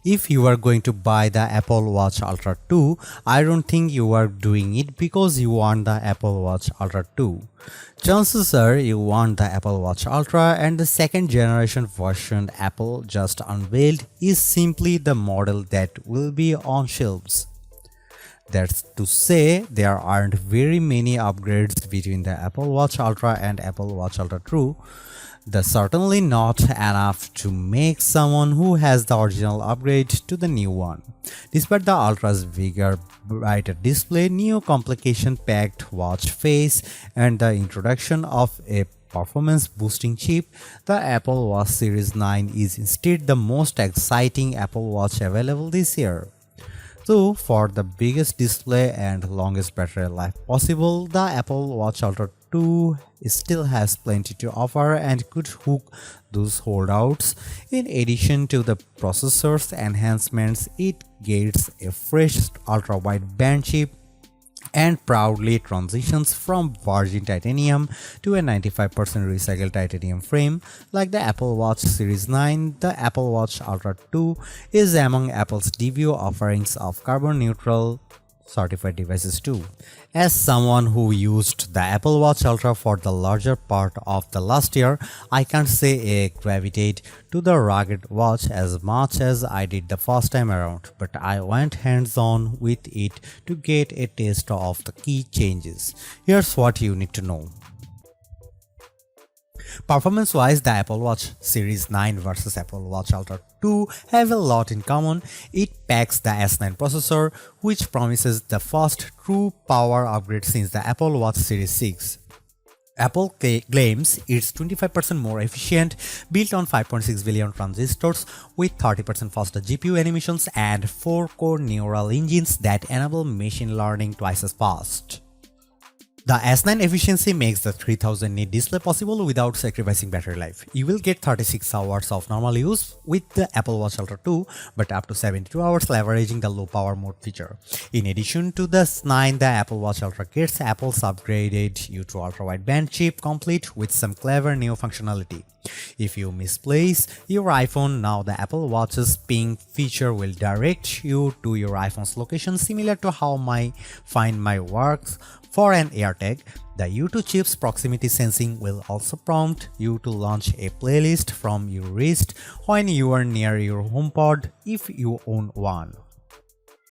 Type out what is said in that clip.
If you are going to buy the Apple Watch Ultra 2, I don't think you are doing it because you want the Apple Watch Ultra 2. Chances are you want the Apple Watch Ultra, and the second generation version Apple just unveiled is simply the model that will be on shelves. That's to say, there aren't very many upgrades between the Apple Watch Ultra and Apple Watch Ultra 2. That's certainly not enough to make someone who has the original upgrade to the new one. Despite the Ultra's bigger, brighter display, new complication-packed watch face, and the introduction of a performance-boosting chip, the Apple Watch Series 9 is instead the most exciting Apple Watch available this year. So, for the biggest display and longest battery life possible, the Apple Watch Ultra 2 still has plenty to offer and could hook those holdouts. In addition to the processor's enhancements, it gets a fresh ultra-wide band chip and proudly transitions from virgin titanium to a 95% recycled titanium frame. Like the Apple Watch Series 9, the Apple Watch Ultra 2 is among Apple's debut offerings of carbon neutral certified devices too. As someone who used the Apple Watch Ultra for the larger part of the last year, I can't say I gravitate to the rugged watch as much as I did the first time around, but I went hands-on with it to get a taste of the key changes. Here's what you need to know. Performance-wise, the Apple Watch Series 9 versus Apple Watch Ultra 2 have a lot in common. It packs the S9 processor, which promises the first true power upgrade since the Apple Watch Series 6. Apple claims it's 25% more efficient, built on 5.6 billion transistors with 30% faster GPU animations and 4-core neural engines that enable machine learning twice as fast. The S9 efficiency makes the 3000 nit display possible without sacrificing battery life. You will get 36 hours of normal use with the Apple Watch Ultra 2, but up to 72 hours leveraging the low power mode feature. In addition to the S9, the Apple Watch Ultra gets Apple's upgraded U2 ultra-wideband chip complete with some clever new functionality. If you misplace your iPhone, now the Apple Watch's ping feature will direct you to your iPhone's location, similar to how my Find My works for an AirTag. The U2 chip's proximity sensing will also prompt you to launch a playlist from your wrist when you are near your HomePod if you own one.